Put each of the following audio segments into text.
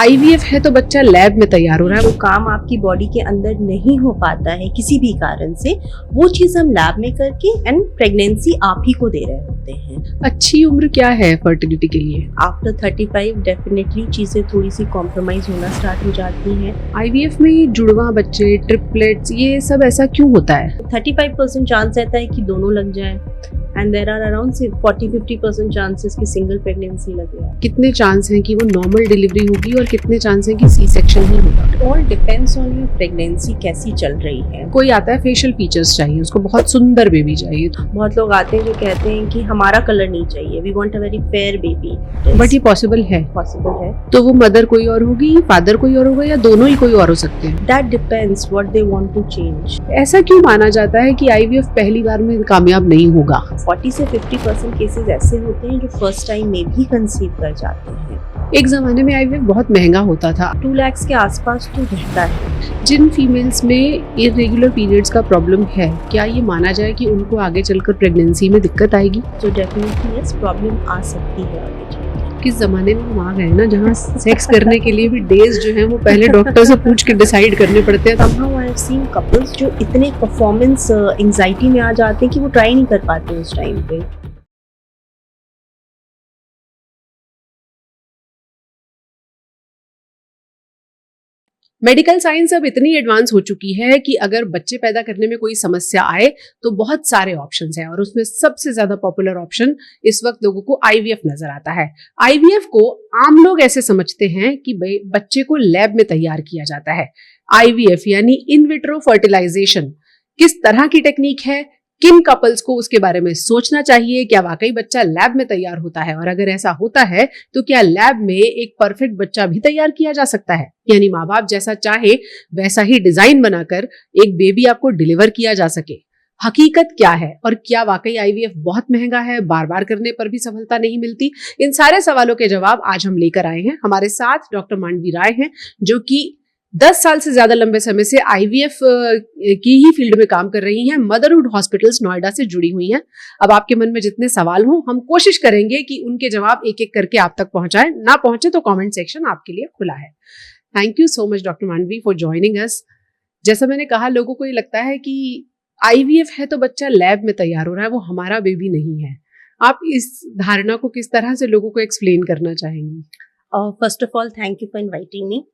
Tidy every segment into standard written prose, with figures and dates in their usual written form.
IVF है तो बच्चा लैब में तैयार हो रहा है। वो काम आपकी बॉडी के अंदर नहीं हो पाता है किसी भी कारण से, वो चीज हम लैब में करके एंड प्रेगनेंसी आप ही को दे रहे होते हैं। अच्छी उम्र क्या है फर्टिलिटी के लिए? आफ्टर 35 डेफिनेटली चीजें थोड़ी सी कॉम्प्रोमाइज होना स्टार्ट हो जाती हैं। आईवीएफ में जुड़वा बच्चे, ट्रिपलेट्स, ये सब ऐसा क्यों होता है? 35% चांस रहता है कि दोनों लग जाए and there are around 40-50% chances कि सिंगल प्रेगनेंसी लगे। कितने चांस हैं कि वो नॉर्मल डिलीवरी होगी और कितने चांस हैं कि सी सेक्शन ही होगा? All depends on your pregnancy कैसी चल रही है। कोई आता है फेशियल फीचर्स चाहिए, उसको बहुत सुंदर बेबी चाहिए, बहुत लोग आते हैं जो कहते हैं कि हमारा कलर नहीं चाहिए, we want a very fair baby. But ये पॉसिबल है? पॉसिबल है। तो वो मदर कोई और होगी, फादर कोई और होगा, या दोनों ही कोई और हो सकते हैं? That depends what they want to change. ऐसा क्यों माना जाता है कि आईवीएफ पहली बार में कामयाब नहीं होगा? 40 से 50% केसेस ऐसे होते हैं जो फर्स्ट टाइम में भी कंसीव कर जाते हैं। एक जमाने में आईवीएफ बहुत महंगा होता था। 2 लाख के आसपास तो रहता है। जिन फीमेल्स में इरेगुलर पीरियड्स का प्रॉब्लम है, क्या ये माना जाए कि उनको आगे चलकर प्रेगनेंसी में दिक्कत आएगी? तो डेफिनेटली यस, प्रॉब्लम आ सकती है आगे चलकर। किस जमाने में हम आ गए ना, जहाँ सेक्स करने के लिए भी डेज जो है वो पहले डॉक्टर से पूछ के डिसाइड करने पड़ते हैं। Somehow I have seen couples जो इतने परफॉर्मेंस एंजाइटी में आ जाते हैं कि वो ट्राई नहीं कर पाते उस टाइम पे। मेडिकल साइंस अब इतनी एडवांस हो चुकी है कि अगर बच्चे पैदा करने में कोई समस्या आए तो बहुत सारे ऑप्शंस हैं, और उसमें सबसे ज्यादा पॉपुलर ऑप्शन इस वक्त लोगों को आईवीएफ नजर आता है। आईवीएफ को आम लोग ऐसे समझते हैं कि भाई बच्चे को लैब में तैयार किया जाता है। आईवीएफ यानी इन विट्रो फर्टिलाइजेशन किस तरह की टेक्निक है, किन कपल्स को उसके बारे में सोचना चाहिए, क्या वाकई बच्चा लैब में तैयार होता है, और अगर ऐसा होता है तो क्या लैब में एक परफेक्ट बच्चा भी तैयार किया जा सकता है, यानी माँ बाप जैसा चाहे वैसा ही डिजाइन बनाकर एक बेबी आपको डिलीवर किया जा सके। हकीकत क्या है, और क्या वाकई आईवीएफ बहुत महंगा है, बार बार करने पर भी सफलता नहीं मिलती? इन सारे सवालों के जवाब आज हम लेकर आए हैं। हमारे साथ डॉक्टर मांडवी राय हैं, जो कि 10 साल से ज्यादा लंबे समय से आईवीएफ की ही फील्ड में काम कर रही हैं। मदरहुड हॉस्पिटल्स नोएडा से जुड़ी हुई हैं। अब आपके मन में जितने सवाल हों, हम कोशिश करेंगे कि उनके जवाब एक एक करके आप तक पहुंचाएं। ना पहुंचे तो कमेंट सेक्शन आपके लिए खुला है। Thank you so much doctor Mandavi for joining us. जैसा मैंने कहा, लोगों को ये लगता है कि आईवीएफ है तो बच्चा लैब में तैयार हो रहा है, वो हमारा बेबी नहीं है। आप इस धारणा को किस तरह से लोगों को एक्सप्लेन करना चाहेंगी? First of all thank you for inviting me.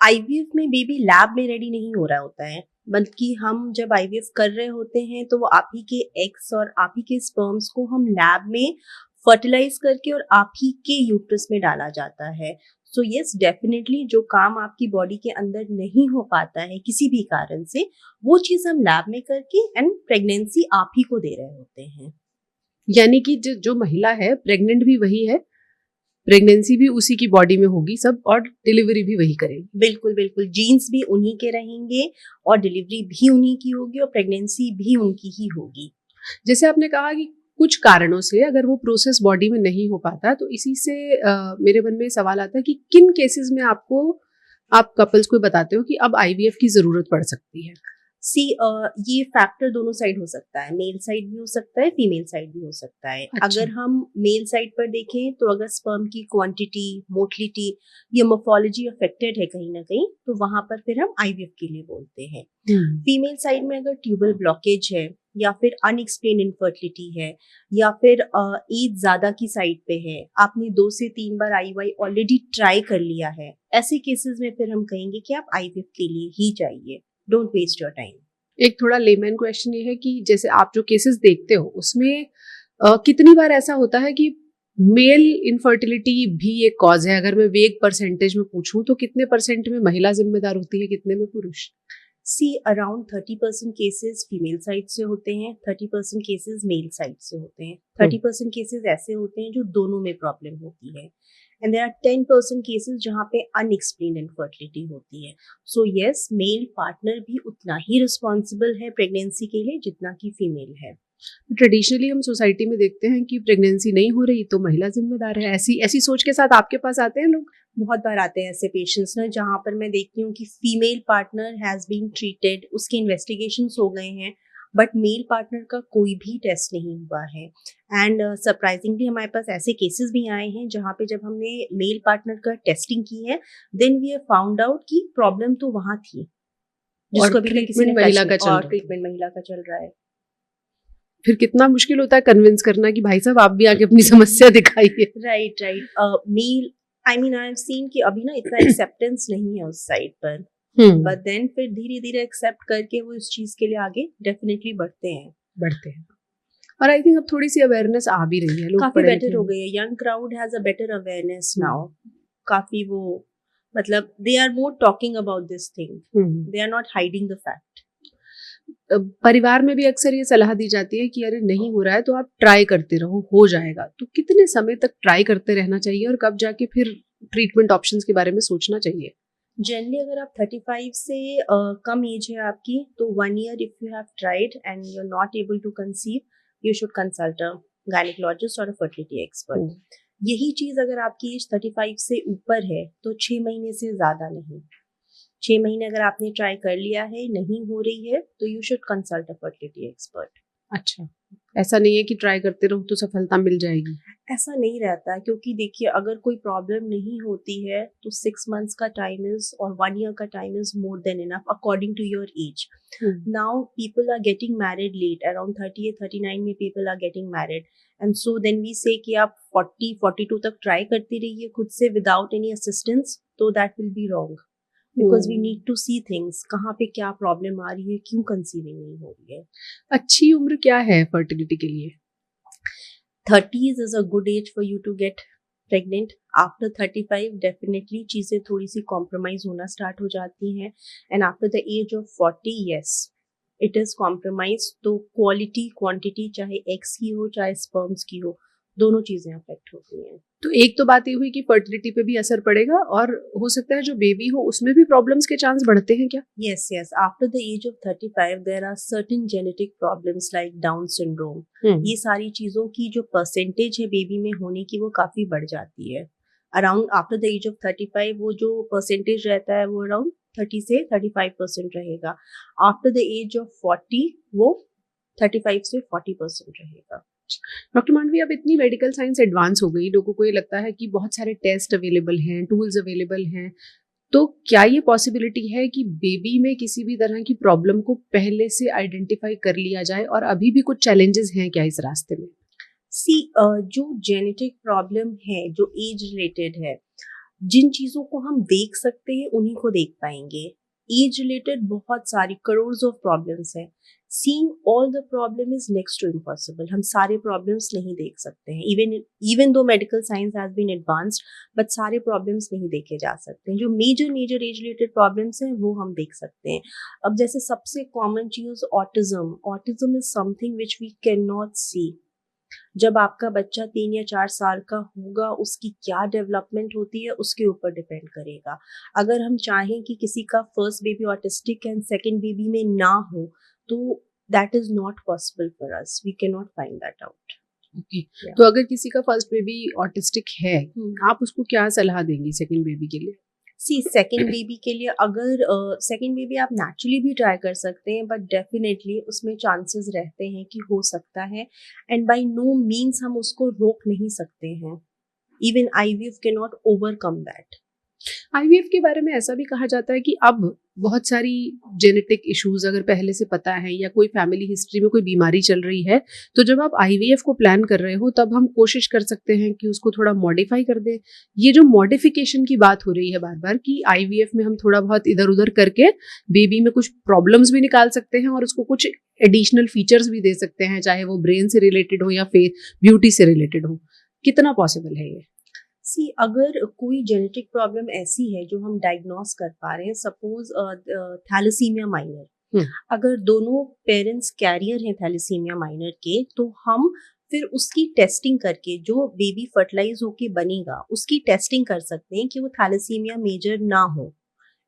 IVF में बेबी लैब में रेडी नहीं हो रहा होता है, बल्कि हम जब आईवीएफ कर रहे होते हैं तो वो आप ही के एग्स और आप ही के स्पर्म्स को हम लैब में फर्टिलाइज करके और आप ही के यूट्रस में डाला जाता है। सो यस, डेफिनेटली जो काम आपकी बॉडी के अंदर नहीं हो पाता है किसी भी कारण से, वो चीज हम लैब में करके एंड प्रेगनेंसी आप ही को दे रहे होते हैं। यानी कि जो महिला है प्रेग्नेंट भी वही है, प्रेगनेंसी भी उसी की बॉडी में होगी सब, और डिलीवरी भी वही करेगी। बिल्कुल बिल्कुल, जीन्स भी उन्हीं के रहेंगे और डिलीवरी भी उन्हीं की होगी और प्रेगनेंसी भी उनकी ही होगी। जैसे आपने कहा कि कुछ कारणों से अगर वो प्रोसेस बॉडी में नहीं हो पाता, तो इसी से मेरे मन में सवाल आता है कि किन केसेस में आप कपल्स को बताते हो कि अब आईवीएफ की जरूरत पड़ सकती है? ये फैक्टर दोनों साइड हो सकता है, मेल साइड भी हो सकता है, फीमेल साइड भी हो सकता है। अच्छा। अगर हम मेल साइड पर देखें तो अगर स्पर्म की क्वांटिटी, मोटिलिटी या मोर्फोलॉजी अफेक्टेड है कहीं ना कहीं, तो वहां पर फिर हम आईवीएफ के लिए बोलते हैं। फीमेल साइड में अगर ट्यूबल ब्लॉकेज है, या फिर अनएक्सप्लेन इनफर्टिलिटी है, या फिर एज ज्यादा की साइड पे है, आपने 2 से 3 बार आईवाई ऑलरेडी ट्राई कर लिया है, ऐसे केसेस में फिर हम कहेंगे कि आप आईवीएफ के लिए ही जाइए। Don't waste your time. एक थोड़ा लेमैन क्वेश्चन ये है कि जैसे आप जो केसेस देखते हो उसमें कितनी बार ऐसा होता है कि मेल इनफर्टिलिटी भी एक कॉज है? अगर मैं वेग परसेंटेज में पूछूं तो कितने परसेंट में महिला जिम्मेदार होती है, कितने में पुरुष? अराउंड 30% केसेस फीमेल साइड से होते हैं, 30% केसेस मेल साइड से होते हैं, 30% केसेस ऐसे होते हैं जो दोनों में प्रॉब्लम होती है, एंड देयर आर 10% केसेस जहाँ पे अनएक्सप्लेन्ड इनफर्टिलिटी होती है। सो यस, मेल पार्टनर भी उतना ही रिस्पॉन्सिबल है प्रेगनेंसी के लिए जितना कि फीमेल है। ट्रेडिशनली हम सोसाइटी में देखते हैं कि प्रेगनेंसी नहीं हो रही तो महिला जिम्मेदार है। ऐसी सोच के साथ आपके पास आते हैं लोग? बहुत बार आते हैं ऐसे पेशेंट्स ना, जहाँ पर मैं देखती हूँ कि female partner has been treated, उसके इन्वेस्टिगेशंस हो गए हैं, बट मेल पार्टनर का कोई भी टेस्ट नहीं हुआ है। एंड सरप्राइजिंगली हमारे पास ऐसे केसेस भी आए हैं जहाँ पे जब हमने मेल पार्टनर का टेस्टिंग की है, then we have found out कि प्रॉब्लम तो वहाँ थी जिसको और अभी तक किसी ने ट्रीटमेंट महिला टच का नहीं, चल और रहा है। ट्रीटमेंट महिला का चल रहा है। फिर कितना मुश्किल होता है कन्विंस करना कि भाई साहब आप भी आके अपनी समस्या दिखाइए। Right right. Male, I mean I have seen कि अभी ना इतना एक्सेप्टेंस नहीं है उस साइड पर, बट देन फिर धीरे धीरे एक्सेप्ट करके वो इस चीज के लिए आगे डेफिनेटली बढ़ते हैं। बढ़ते हैं। और आई थिंक अब थोड़ी सी अवेयरनेस आ भी रही है, लोग काफी पढ़े बेटर लिखे हो हैं। गई है, young crowd has a better awareness now. काफी वो, मतलब they are more talking about this thing, they are not hiding the fact. परिवार में भी अक्सर ये सलाह दी जाती है कि अरे नहीं हो रहा है तो आप ट्राई करते रहो, हो जाएगा। तो कितने समय तक ट्राई करते रहना चाहिए और कब जाके फिर ट्रीटमेंट ऑप्शंस के बारे में सोचना चाहिए? जनरली अगर आप 35 से कम एज है आपकी, तो 1 year if you have tried and you are not able to conceive, you should consult a gynaecologist और अ फर्टिलिटी एक्सपर्ट। यही चीज अगर आपकी एज 35 से ऊपर है तो 6 महीने से ज्यादा नहीं। 6 महीने अगर आपने ट्राई कर लिया है, नहीं हो रही है, तो you should consult a fertility expert. अच्छा, ऐसा नहीं है कि ट्राई करते रहो तो सफलता मिल जाएगी? ऐसा नहीं रहता, क्योंकि देखिए अगर कोई प्रॉब्लम नहीं होती है तो 6 months का टाइम इज और 1 year का time is more than enough according to your age. Now people are getting married late, around 38-39 में people are getting married, and so then we say कि आप 40-42 तक ट्राई करते रहिए खुद से विदाउट एनी असिस्टेंस, तो that will be wrong, because we need to see things, कहाँ पे क्या प्रॉब्लम आ रही है, क्यों कंसीविंग नहीं हो रही है। अच्छी उम्र क्या है फर्टिलिटी के लिए? 30s is a good age for you to get pregnant. After 35 definitely चीजें थोड़ी सी compromise होना start हो जाती हैं, and after the age of 40 yes it is compromise। तो quality quantity चाहे eggs की हो चाहे sperms की हो, दोनों चीजें affect होती हैं। तो एक तो बात ये हुई कि फर्टिलिटी पे भी असर पड़ेगा, और हो सकता है जो बेबी हो उसमें भी प्रॉब्लम्स के चांस बढ़ते हैं क्या? Yes, yes. After the age of 35, there are certain genetic problems like Down syndrome. ये सारी चीजों की जो परसेंटेज है बेबी में होने की, वो काफी बढ़ जाती है। Around after the age of 35 वो जो परसेंटेज रहता है वो अराउंड 30 से 35% रहेगा। आफ्टर द एज ऑफ 40 वो 35 से 40% रहेगा। डॉक्टर मांडवी, अब इतनी मेडिकल साइंस एडवांस हो गई, लोगों को ये लगता है कि बहुत सारे टेस्ट अवेलेबल हैं, टूल्स अवेलेबल हैं, तो क्या ये पॉसिबिलिटी है कि बेबी में किसी भी तरह की प्रॉब्लम को पहले से आइडेंटिफाई कर लिया जाए, और अभी भी कुछ चैलेंजेस हैं क्या इस रास्ते में? जो जेनेटिक प्रॉब्लम है जो एज रिलेटेड है, जिन चीजों को हम देख सकते हैं उन्हीं को देख पाएंगे। एज रिलेटेड बहुत सारी करोड़ ऑफ प्रॉब्लम्स हैं। Seeing all the problem is next to impossible. हम सारे प्रॉब्लम्स नहीं देख सकते हैं, even though medical science has been advanced, but सारे प्रॉब्लम्स नहीं देखे जा सकते हैं। जो मेजर एज रिलेटेड प्रॉब्लम्स हैं वो हम देख सकते हैं। अब जैसे सबसे कॉमन चीज autism. Autism is something which we can not see. जब आपका बच्चा 3 या 4 साल का होगा, उसकी क्या डेवलपमेंट होती है उसके ऊपर डिपेंड करेगा। अगर हम चाहें कि किसी का first baby autistic and second baby में ना हो, तो that is not possible for us, we can not find that out. Okay, तो अगर किसी का फर्स्ट बेबी ऑटिस्टिक है, आप उसको क्या सलाह देंगी सेकंड बेबी के लिए? सेकंड बेबी के लिए अगर सेकंड बेबी आप नेचुरली भी ट्राई कर सकते हैं, बट डेफिनेटली उसमें चांसेस रहते हैं कि हो सकता है, एंड बाय नो मीन्स हम उसको रोक नहीं सकते हैं। Even IVF can not overcome that. IVF के बारे में ऐसा भी कहा जाता है कि अब बहुत सारी जेनेटिक इश्यूज अगर पहले से पता है, या कोई फैमिली हिस्ट्री में कोई बीमारी चल रही है, तो जब आप आईवीएफ को प्लान कर रहे हो तब हम कोशिश कर सकते हैं कि उसको थोड़ा मॉडिफाई कर दें। ये जो मॉडिफिकेशन की बात हो रही है बार बार, कि आईवीएफ में हम थोड़ा बहुत इधर उधर करके बेबी में कुछ प्रॉब्लम्स भी निकाल सकते हैं और उसको कुछ एडिशनल फीचर्स भी दे सकते हैं, चाहे वो ब्रेन से रिलेटेड हो या फेस ब्यूटी से रिलेटेड हो, कितना पॉसिबल है ये? अगर कोई जेनेटिक प्रॉब्लम ऐसी है जो हम डायग्नोस कर पा रहे हैं, सपोज थैलेसीमिया माइनर, अगर दोनों पेरेंट्स कैरियर हैं थैलेसीमिया माइनर के, तो हम फिर उसकी टेस्टिंग करके जो बेबी फर्टिलाइज होके बनेगा उसकी टेस्टिंग कर सकते हैं कि वो थैलेसीमिया मेजर ना हो,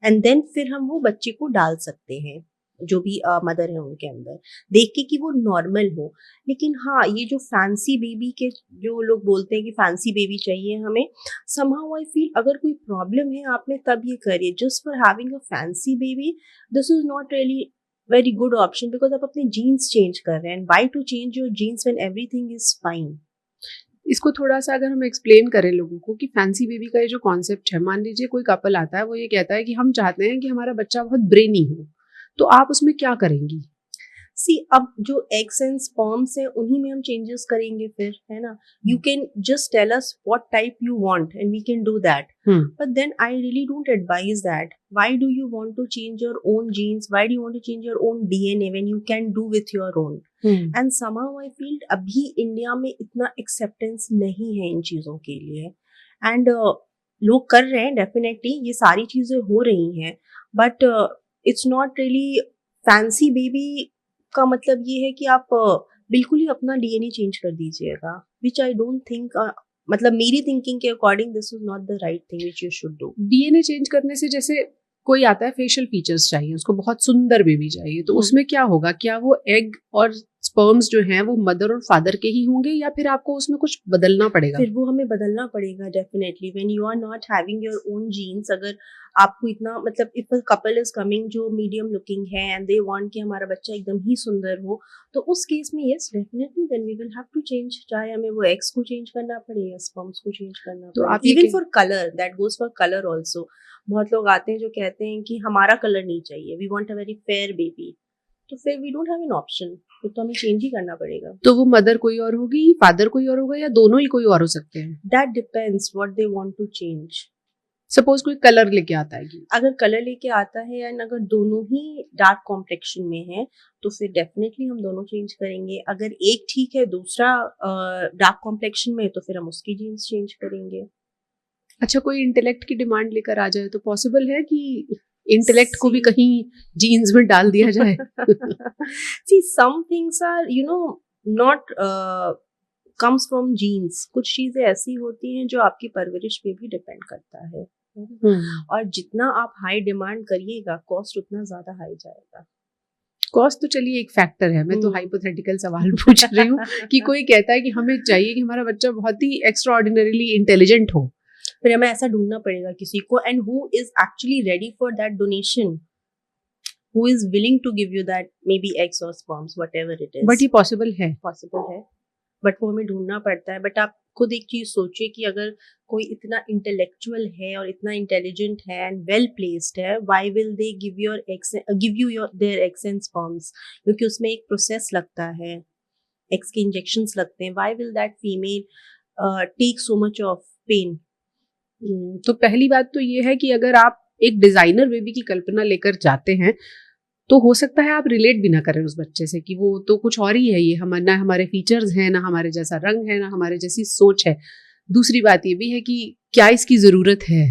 एंड देन फिर हम वो बच्चे को डाल सकते हैं, जो भी मदर है उनके अंदर, देख के कि वो नॉर्मल हो। लेकिन हाँ, ये जो फैंसी बेबी के जो लोग बोलते हैं कि फैंसी बेबी चाहिए हमें, समहाउ आई फील अगर कोई प्रॉब्लम है आप में तब ये करिए। Just for having a fancy baby, this is not really very good option because आप अपने जीन्स चेंज कर रहे हैं. Why to change your genes when everything is fine. इसको थोड़ा सा अगर हम एक्सप्लेन करें लोगों को कि फैंसी बेबी का ये जो कॉन्सेप्ट है, मान लीजिए कोई कपल आता है, वो ये कहता है कि हम चाहते हैं कि हमारा बच्चा बहुत ब्रेनी हो, तो आप उसमें क्या करेंगी? सी अब जो एग्स एंड स्पर्म्स है उन्हीं में हम चेंजेस करेंगे फिर, है ना. You can just tell us what type you want and we can do that. But then I really don't advise that. Why do you want to change your own genes? Why do you want to change your own DNA when you can do with your own? And somehow I feel अभी India में इतना acceptance नहीं है इन चीज़ों के लिए. And लोग कर रहे हैं डेफिनेटली, ये सारी चीज़ें हो रही हैं, but it's not really fancy baby. का मतलब ये है कि आप बिल्कुल ही अपना डीएनए चेंज कर दीजिएगा, विच आई डोंट थिंक, मतलब मेरी थिंकिंग के according this is not the right thing which you should do. DNA change करने से जैसे कोई आता है फेशियल फीचर्स चाहिए, उसको बहुत सुंदर बेबी चाहिए, तो उसमें क्या होगा? क्या वो एग और स्पर्म्स जो हैं वो मदर और फादर के ही होंगे या फिर आपको उसमें कुछ बदलना पड़ेगा? फिर वो हमें बदलना पड़ेगा definitely. When you are not having your own genes, अगर आपको इतना मतलब if a couple is coming जो मीडियम लुकिंग है एंड दे वांट कि हमारा बच्चा एकदम ही सुंदर हो, तो उस केस में yes definitely then we will have to change. चाहे हमें वो एग्स को चेंज करना पड़े या स्पर्म्स को चेंज करना तो पड़े. आप ये इवन कह- for colour, that goes for colour also. बहुत लोग आते हैं जो कहते हैं कि हमारा कलर नहीं चाहिए, we want a very fair baby, तो फिर we don't have an option, फिर तो हमें चेंज ही करना पड़ेगा. तो वो मदर कोई और होगी, फादर कोई और होगा, या दोनों ही कोई और हो सकते हैं? That depends what they want to change. Suppose कोई कलर लेके आता है कि अगर कलर लेके आता है एंड अगर दोनों ही डार्क कॉम्प्लेक्शन में है तो फिर डेफिनेटली हम दोनों चेंज करेंगे. अगर एक ठीक है दूसरा डार्क कॉम्प्लेक्शन में है तो फिर हम उसकी जीन्स चेंज करेंगे. अच्छा, कोई इंटेलेक्ट की डिमांड लेकर आ जाए तो पॉसिबल है कि इंटेलेक्ट को भी कहीं जीन्स में डाल दिया जाए? See, some things are, you know, not comes from genes. कुछ चीजें ऐसी होती हैं जो आपकी परवरिश पे भी डिपेंड करता है. और जितना आप हाई डिमांड करिएगा कॉस्ट उतना ज्यादा हाई जाएगा. कॉस्ट तो चलिए एक फैक्टर है, मैं तो हाइपोथेटिकल सवाल पूछ रही हूँ कि कोई कहता है कि हमें चाहिए कि हमारा बच्चा बहुत ही एक्स्ट्रा ऑर्डिनरीली इंटेलिजेंट हो, फिर हमें ऐसा ढूंढना पड़ेगा किसी को and who is actually ready for that donation, who is willing to give you that may be eggs और sperms whatever it is. But ये पॉसिबल है? पॉसिबल है, बट वो हमें ढूंढना पड़ता है. बट आप खुद एक चीज सोचिए कि अगर कोई इतना इंटेलेक्चुअल है और इतना इंटेलिजेंट है एंड वेल प्लेस्ड है, why will they give you your their eggs and sperms? क्योंकि उसमें एक प्रोसेस लगता है, एग्स के इंजेक्शंस लगते हैं. Why will that female take so much of pain? तो पहली बात तो ये है कि अगर आप एक डिजाइनर बेबी की कल्पना लेकर जाते हैं तो हो सकता है आप रिलेट भी ना करें उस बच्चे से कि वो तो कुछ और ही है, ये ना हमारे फीचर्स हैं, ना हमारे जैसा रंग है, ना हमारे जैसी सोच है. दूसरी बात ये भी है कि क्या इसकी जरूरत है?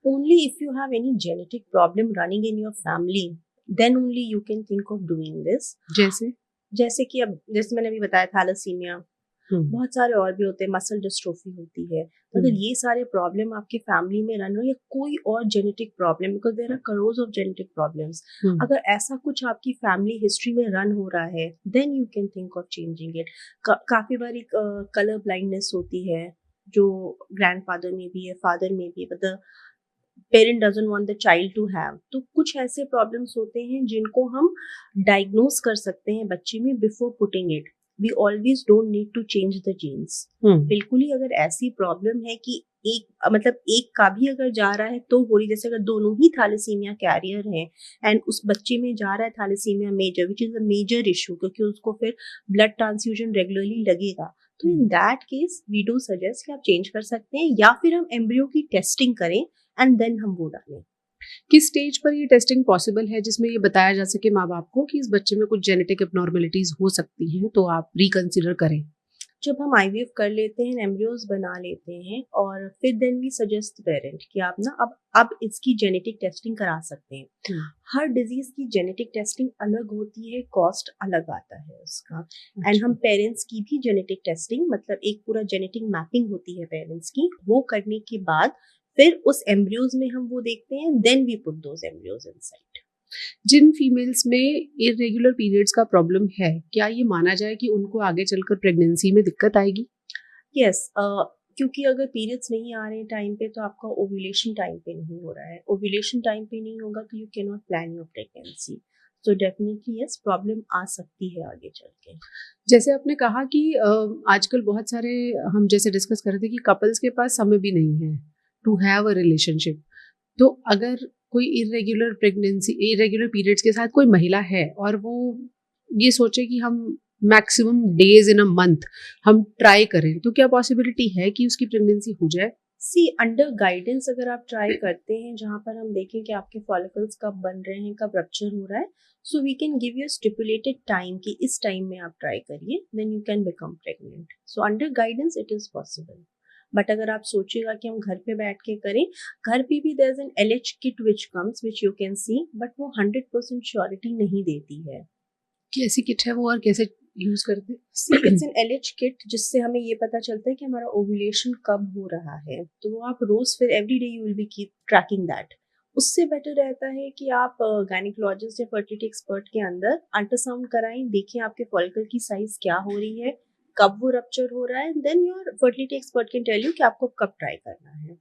Only if you have any genetic problem running in your family, then only you can think of doing this. जैसे कि अब जैसे मैंने अभी बताया थैलेसीमिया, बहुत सारे और भी होते हैं, मसल डिस्ट्रोफी होती है. तो अगर ये सारे प्रॉब्लम आपके फैमिली में रन हो या कोई और genetic problem, because there are crores of genetic problems, अगर ऐसा कुछ आपकी फैमिली हिस्ट्री में रन हो रहा है then you can think of changing it. काफी बारी कलर ब्लाइंडनेस होती है जो ग्रैंडफादर में भी है, फादर में भी, but the parent doesn't want the child to have. तो कुछ ऐसे प्रॉब्लम्स होते हैं जिनको हम डायग्नोज कर सकते हैं बच्चे में before putting it. We always don't need to change the genes. बिल्कुल ही अगर ऐसी प्रॉब्लम है कि एक का भी अगर जा रहा है तो हो रही, जैसे अगर दोनों ही थैलेसीमिया कैरियर हैं एंड उस बच्चे में जा रहा है thalassemia major, which is a major issue, क्योंकि उसको फिर ब्लड ट्रांसफ्यूजन रेगुलरली लगेगा, तो in that case we do suggest कि आप चेंज कर सकते हैं या फिर हम एम्ब्रियो की टेस्टिंग करें एंड देन हम वो डालें. किस स्टेज पर ये टेस्टिंग पॉसिबल है जिसमें ये बताया जा सके माँ बाप को कि इस बच्चे में कुछ जेनेटिक एब्नॉर्मलिटीज हो सकती हैं, तो आप रिकंसिडर करें? जब हम आईवीएफ कर लेते हैं, एम्ब्रियोज बना लेते हैं और फिर देन वी सजेस्ट पेरेंट कि आप ना अब इसकी जेनेटिक टेस्टिंग करा सकते हैं. हर डिजीज की जेनेटिक टेस्टिंग अलग होती है, कॉस्ट अलग आता है उसका. एंड हम पेरेंट्स की भी जेनेटिक टेस्टिंग, मतलब एक पूरा जेनेटिक मैपिंग होती है पेरेंट्स की, वो करने के बाद फिर उस एम्ब्रियोज में हम वो देखते हैं, then we put those embryos inside. जिन फीमेल्स में इरेगुलर पीरियड्स का प्रॉब्लम है, क्या ये माना जाए कि उनको आगे चलकर प्रेगनेंसी में दिक्कत आएगी? यस, क्योंकि अगर पीरियड्स नहीं आ रहे हैं टाइम पे तो आपका ओव्यूलेशन टाइम पे नहीं हो रहा है. ओव्यूलेशन टाइम पे नहीं होगा तो you can not plan your pregnancy. So definitely yes, problem आ सकती है आगे चल के। जैसे आपने कहा कि आजकल बहुत सारे, हम जैसे डिस्कस कर रहे थे कि कपल्स के पास समय भी नहीं है टू हैव अ रिलेशनशिप। तो अगर कोई इरेगुलर प्रेगनेंसी, इरेगुलर पीरियड्स के साथ कोई महिला है और वो ये सोचे कि हम maximum days in a month हम ट्राई करें, तो क्या पॉसिबिलिटी है कि उसकी प्रेगनेंसी हो जाए? सी अंडर गाइडेंस अगर आप ट्राई करते हैं जहाँ पर हम देखें कि आपके फॉलिकल्स कब बन रहे हैं, कब रप्चर हो रहा है, so we can give you stipulated time कि इस टाइम में आप ट्राई करिए, then you can become pregnant. So under guidance it is possible. But अगर आप सोचिएगा कि हम घर पे बैठ के करें, घर पे भी there is an LH kit which comes which you can see, but वो 100% श्योरिटी नहीं देती है। कैसी किट है वो और कैसे यूज करते सी हैं? इट्स एन एलएच किट जिससे हमें ये पता चलता है कि हमारा ओव्यूलेशन कब हो रहा है, तो वो आप रोज फिर every day you will be keep trekking that. उससे बेटर रहता है कि आप गायनिकोलॉजिस्ट या फर्टिलिटी एक्सपर्ट के अंदर अल्ट्रासाउंड कराएं, देखें आपके फॉलिकल की साइज क्या हो रही है, कब वो रप्चर हो रहा है, then your fertility expert can tell you कि आपको कब ट्राई करना है।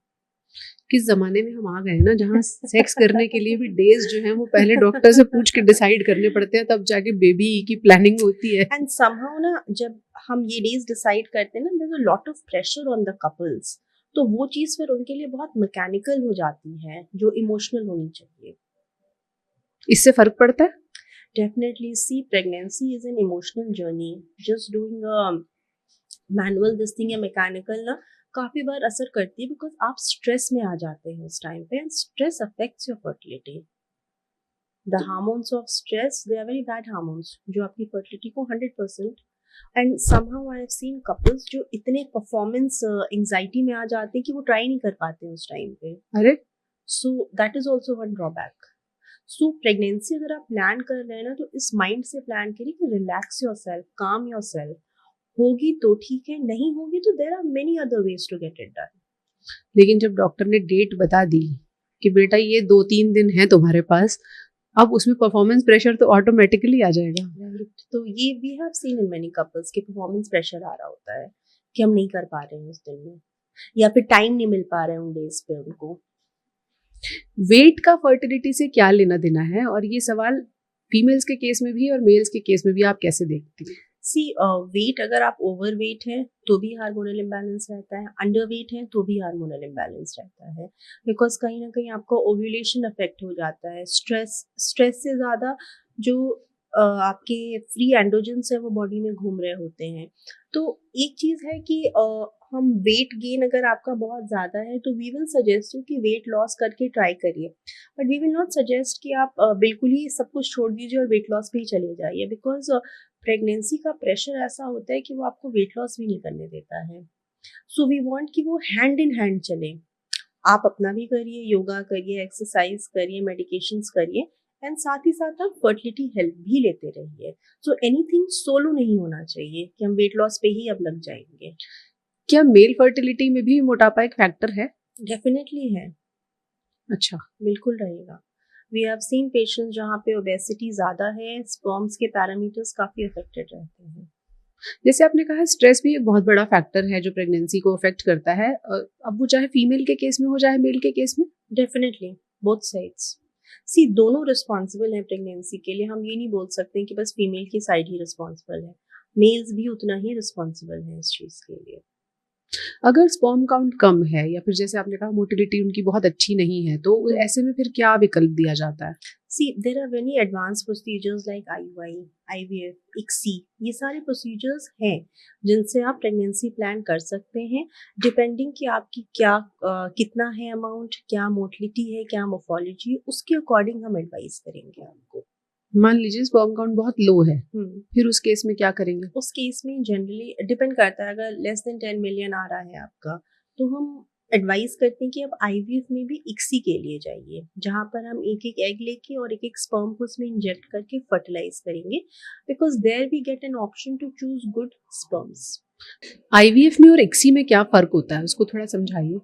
किस जमाने में हम आ गए हैं ना, जहाँ सेक्स करने के लिए भी डेज जो है वो पहले डॉक्टर से पूछ के डिसाइड करने पड़ते हैं, तब जाके बेबी की प्लानिंग होती है। एंड समहाउ ना जब हम ये डेज डिसाइड करते हैं ना, there is a lot of pressure on the couples, तो वो चीज फिर उनके लिए बहुत मैकेनिकल हो जाती है जो इमोशनल होनी चाहिए। इससे फर्क पड़ता है? Definitely see pregnancy is an emotional journey, just doing a manual this thing या मैकेनिकल ना काफी बार असर करती है, बिकॉज आप स्ट्रेस में आ जाते हैं उस टाइम पे, and stress affects your fertility. The hormones of stress they are very bad hormones जो आपकी फर्टिलिटी को 100%। And somehow I have seen couples जो इतने परफॉर्मेंस एंजाइटी में आ जाते हैं कि वो ट्राई नहीं कर पाते हैं उस टाइम पे। अरे, so that is also one drawback. So pregnancy अगर आप प्लान कर रहे हैं ना, तो इस माइंड से प्लान करिए कि relax yourself, calm yourself, होगी तो ठीक है, नहीं होगी तो there are many other ways to get it done. लेकिन जब डॉक्टर ने डेट बता दी कि बेटा ये 2-3 दिन है तुम्हारे पास, अब उसमें परफॉर्मेंस प्रेशर तो ऑटोमेटिकली आ जाएगा। तो ये we have seen in many couples के परफॉर्मेंस प्रेशर आ रहा होता है कि हम नहीं कर पा रहे हैं उस दिन में, या फिर टाइम नहीं मिल पा रहा है उन डेज पे उनको। वेट का फर्टिलिटी से क्या लेना देना है, और ये सवाल फीमेल्स के केस में भी और मेल्स के केस में भी आप कैसे देखती हैं? सी वेट अगर आप ओवर वेट है तो भी हार्मोनल इम्बैलेंस रहता है, अंडर वेट है तो भी हार्मोनल इम्बैलेंस रहता है, बिकॉज कहीं ना कहीं आपका ओव्यूलेशन अफेक्ट हो जाता है। स्ट्रेस से ज़्यादा जो आपके फ्री एंड्रोजन्स है वो बॉडी में घूम रहे होते हैं। तो एक चीज़ है कि हम वेट गेन अगर आपका बहुत ज़्यादा है तो वी विल सजेस्ट यू कि वेट लॉस करके ट्राई करिए, but we will not suggest कि आप बिल्कुल ही सब कुछ छोड़ दीजिए और वेट लॉस पे ही चले जाइए, बिकॉज प्रेगनेंसी का प्रेशर ऐसा होता है कि वो आपको वेट लॉस भी नहीं करने देता है। सो वी वांट कि वो हैंड इन हैंड चले। आप अपना भी करिए, योगा करिए, एक्सरसाइज करिए, मेडिकेशंस करिए, एंड साथ ही साथ आप फर्टिलिटी हेल्प भी लेते रहिए। सो एनीथिंग सोलो नहीं होना चाहिए कि हम वेट लॉस पे ही अब लग जाएंगे। क्या मेल फर्टिलिटी में भी मोटापा एक फैक्टर है? डेफिनेटली है, अच्छा। बिल्कुल रहेगा। वी हैव सीन पेशेंट्स जहाँ पे ओबेसिटी ज़्यादा है, स्पर्म्स के पैरामीटर्स काफ़ी अफेक्टेड रहते हैं। जैसे आपने कहा स्ट्रेस भी एक बहुत बड़ा फैक्टर है जो प्रेगनेंसी को अफेक्ट करता है, अब वो चाहे फीमेल के केस में हो चाहे मेल के केस में। Definitely both sides. सी दोनों रिस्पॉन्सिबल हैं प्रेगनेंसी के लिए, हम ये नहीं बोल सकते कि बस फीमेल की साइड ही रिस्पॉन्सिबल है, मेल्स भी उतना ही रिस्पॉन्सिबल है इस चीज़ के लिए। अगर स्पर्म काउंट कम है या फिर जैसे आपने कहा मोटिलिटी उनकी बहुत अच्छी नहीं है, तो ऐसे में फिर क्या विकल्प दिया जाता है? See there are very advance procedures like IUI, IVF, ICSI, ये सारे प्रोसीजर्स हैं जिनसे आप प्रेगनेंसी प्लान कर सकते हैं, डिपेंडिंग कि आपकी क्या कितना है अमाउंट, क्या मोटिलिटी है, क्या मोफोलॉजी, उसके अकॉर्डिंग हम एडवाइस करेंगे आपको। मान लीजिए स्पर्म काउंट बहुत लो है, हम्म, फिर उस केस में क्या करेंगे? उस केस में जनरली डिपेंड करता है, अगर लेस देन 10 मिलियन आ रहा है आपका, तो हम एडवाइस करते हैं कि अब IVF में भी ICSI के लिए जाइए, जहाँ पर हम एक एक एग लेके और एक एक स्पर्म को उसमें इंजेक्ट करके फर्टिलाइज करेंगे, because there we get an option to choose good sperms. IVF में और एक्सी में क्या फर्क होता है, उसको थोड़ा समझाइए।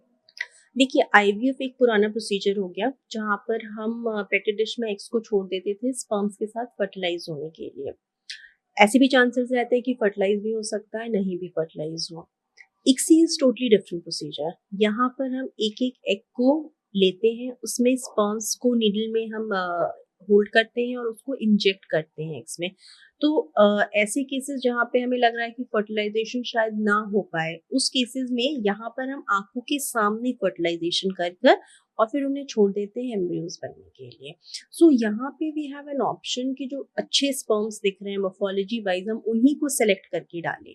देखिए IVF एक पुराना प्रोसीजर हो गया जहाँ पर हम पेटी डिश में एग्स को छोड़ देते थे स्पर्म्स के साथ फर्टिलाइज होने के लिए। ऐसे भी चांसेस रहते हैं कि फर्टिलाइज भी हो सकता है, नहीं भी फर्टिलाइज हो। ICSI is totally different procedure. यहाँ पर हम एक एक एग को लेते हैं, उसमें स्पर्म्स को नीडल में हम होल्ड करते हैं और उसको इंजेक्ट करते हैं एग्स में। तो ऐसे केसेस जहाँ पे हमें लग रहा है कि फर्टिलाइजेशन शायद ना हो पाए, उस केसेस में यहाँ पर हम आंखों के सामने फर्टिलाइजेशन कर कर और फिर उन्हें छोड़ देते हैं एम्ब्रियोज बनने के लिए। सो यहाँ पे वी हैव एन ऑप्शन कि जो अच्छे स्पर्म्स दिख रहे हैं मोर्फोलॉजी वाइज, हम उन्हीं को सेलेक्ट करके डालें।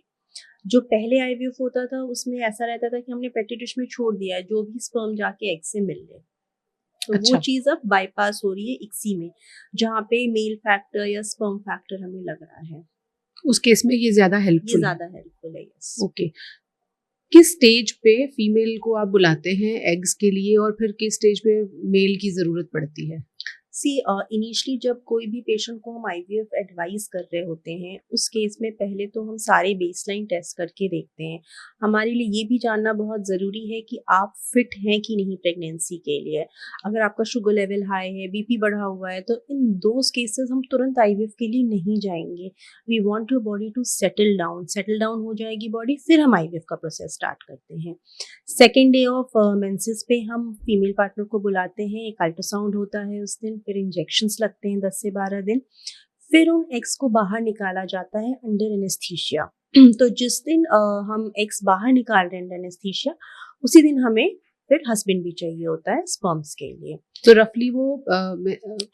जो पहले आईवीएफ होता था उसमें ऐसा रहता था कि हमने पेटी डिश में छोड़ दिया है, जो भी स्पर्म जाके एग से मिल ले। तो वो अच्छा, चीज अब बाईपास हो रही है इक्सी में, जहाँ पे मेल फैक्टर या स्पर्म फैक्टर हमें लग रहा है। उस केस में ये ज्यादा ये हेल्पफुल है। ज्यादा हेल्पफुल है। यस। ओके, किस स्टेज पे फीमेल को आप बुलाते हैं एग्स के लिए और फिर किस स्टेज पे मेल की जरूरत पड़ती है? सी इनिशियली जब कोई भी पेशेंट को हम आईवीएफ एडवाइस कर रहे होते हैं, उस केस में पहले तो हम सारे बेसलाइन टेस्ट करके देखते हैं। हमारे लिए ये भी जानना बहुत ज़रूरी है कि आप फिट हैं कि नहीं प्रेगनेंसी के लिए। अगर आपका शुगर लेवल हाई है, बीपी बढ़ा हुआ है, तो इन दोज केसेस हम तुरंत आईवीएफ के लिए नहीं जाएंगे। We want your body to settle down हो जाएगी बॉडी, फिर हम आईवीएफ का प्रोसेस स्टार्ट करते हैं। सेकेंड डे ऑफ मेंसेस पे हम फीमेल पार्टनर को बुलाते हैं, एक अल्ट्रासाउंड होता है उस दिन, फिर इंजेक्शंस लगते हैं 10 से 12 दिन, फिर उन एग्स को बाहर निकाला जाता है अंडर एनेस्थीसिया। तो जिस दिन हम एग्स बाहर निकाल रहे हैं अंडर एनेस्थीसिया, उसी दिन हमें फिर हस्बैंड भी चाहिए होता है स्पर्म्स के लिए। तो रफली वो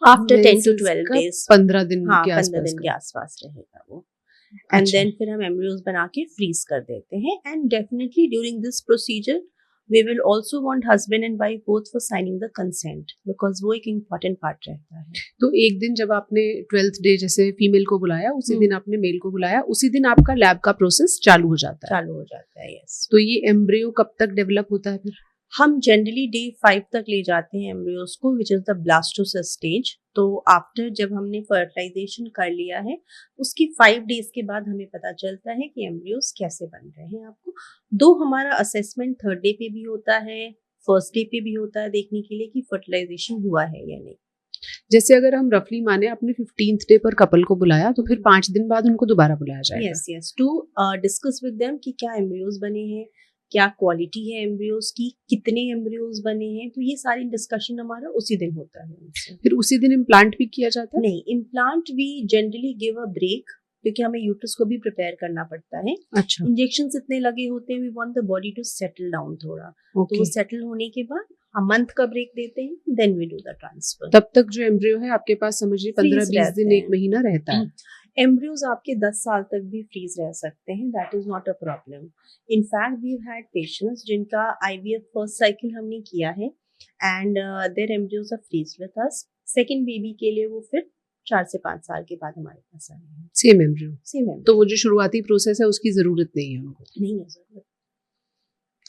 आफ्टर 10 to 12 days, 15 दिन हाँ के 15 आसपास दिन का। के आसपास रहेगा वो। एंड अच्छा, देन फिर हम एम्ब्रियोज बना के फ्रीज कर देते हैं। And definitely during this procedure we will also want husband and wife both for signing the consent, because वो एक important part रहता है। तो एक दिन जब आपने 12th डे जैसे फीमेल को बुलाया, उसी दिन आपने मेल को बुलाया, उसी दिन आपका लैब का प्रोसेस चालू हो जाता है। चालू हो जाता है। यस। तो ये एम्ब्रियो कब तक डेवलप होता है फिर? हम जनरली डे 5 तक ले जाते हैं एम्ब्रियोज को, which is the blastocyst stage. तो आफ्टर जब हमने फर्टिलाइजेशन कर लिया है, उसकी 5 डेज के बाद हमें पता चलता है कि एम्ब्रियोज कैसे बन रहे हैं आपको। दो हमारा असेसमेंट 3rd डे पे भी होता है, 1st डे पे भी होता है, देखने के लिए कि फर्टिलाइजेशन हुआ है या नहीं। जैसे अगर हम रफली माने आपने 15th डे पर कपल को बुलाया, तो फिर 5 दिन बाद उनको दोबारा बुलाया जाएगा। Yes yes, to discuss with them कि क्या एम्ब्रियोज बने हैं, क्या क्वालिटी है एम्ब्रियोज की, कितने एम्ब्रियोज बने हैं। तो ये सारी डिस्कशन हमारा उसी दिन होता है उनसे। फिर उसी दिन इम्प्लांट भी किया जाता है? नहीं, implant we generally give a break, क्योंकि हमें यूट्रस को भी प्रिपेयर करना पड़ता है। अच्छा, इंजेक्शन इतने लगे होते हैं, we want the body to settle down थोड़ा। तो ओके। वो सेटल होने के बाद हम मंथ का ब्रेक देते हैं, then we do the transfer. तब तक जो एम्ब्रियो है आपके पास समझिए 15-20 दिन, रहते एक महीना रहता है। एम्ब्रियोज आपके 10 साल तक भी फ्रीज रह सकते हैं, that is not a problem. In fact we had patients जिनका आईवीएफ फर्स्ट साइकिल हमने किया है and their embryos are freeze with us. Second baby के लिए वो फिर 4 से 5 साल के बाद हमारे पास आए हैं। Same embryo. सेम तो वो जो शुरुआती प्रोसेस है उसकी जरूरत नहीं है उनको। नहीं है जरूरत।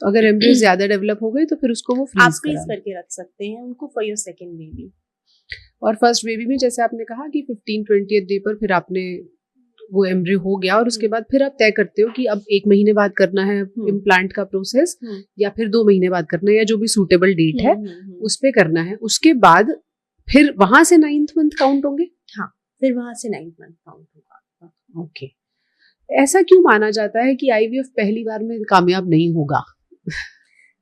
तो अगर एम्ब्रियो ज्यादा डेवलप हो गए तो फिर उसको वो आप फ्रीज फ्रीज करा। करके रख सकते हैं उनको फॉर योर सेकंड बेबी। और फर्स्ट बेबी में जैसे आपने कहा कि 15-20 डे पर फिर आपने वो एम्ब्रियो हो गया, और उसके बाद फिर आप तय करते हो कि अब 1 महीने बाद करना है इम्प्लांट का प्रोसेस, या फिर 2 महीने बाद करना है, या जो भी सूटेबल डेट है उस पे करना है। उसके बाद फिर वहां से 9th मंथ काउंट होंगे? हाँ, फिर वहां से 9th मंथ काउंट होगा। ओके। ऐसा क्यों माना जाता है कि आईवीएफ पहली बार में कामयाब नहीं होगा?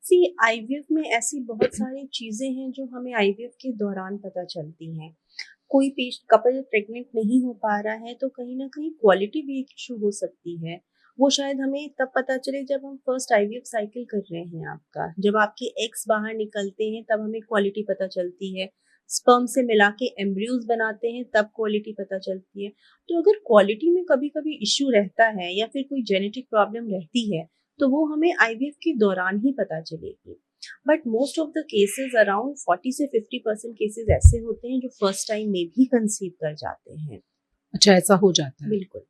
सी आईवीएफ में ऐसी बहुत सारी चीजें हैं जो हमें आईवीएफ के दौरान पता चलती हैं। कोई कपल प्रेग्नेंट नहीं हो पा रहा है तो कहीं ना कहीं क्वालिटी भी एक इशू हो सकती है। वो शायद हमें तब पता चले जब हम फर्स्ट आईवीएफ साइकिल कर रहे हैं आपका, जब आपके एग्स बाहर निकलते हैं तब हमें क्वालिटी पता चलती है। स्पर्म से मिला के एम्ब्रियोज बनाते हैं तब क्वालिटी पता चलती है। तो अगर क्वालिटी में कभी कभी इश्यू रहता है या फिर कोई जेनेटिक प्रॉब्लम रहती है, तो वो हमें आईवीएफ के दौरान ही पता चलेगी। But most of the cases, around 40 से 50% केसेस ऐसे होते हैं जो फर्स्ट टाइम में भी कंसीव कर जाते हैं। अच्छा, ऐसा हो जाता है? बिल्कुल।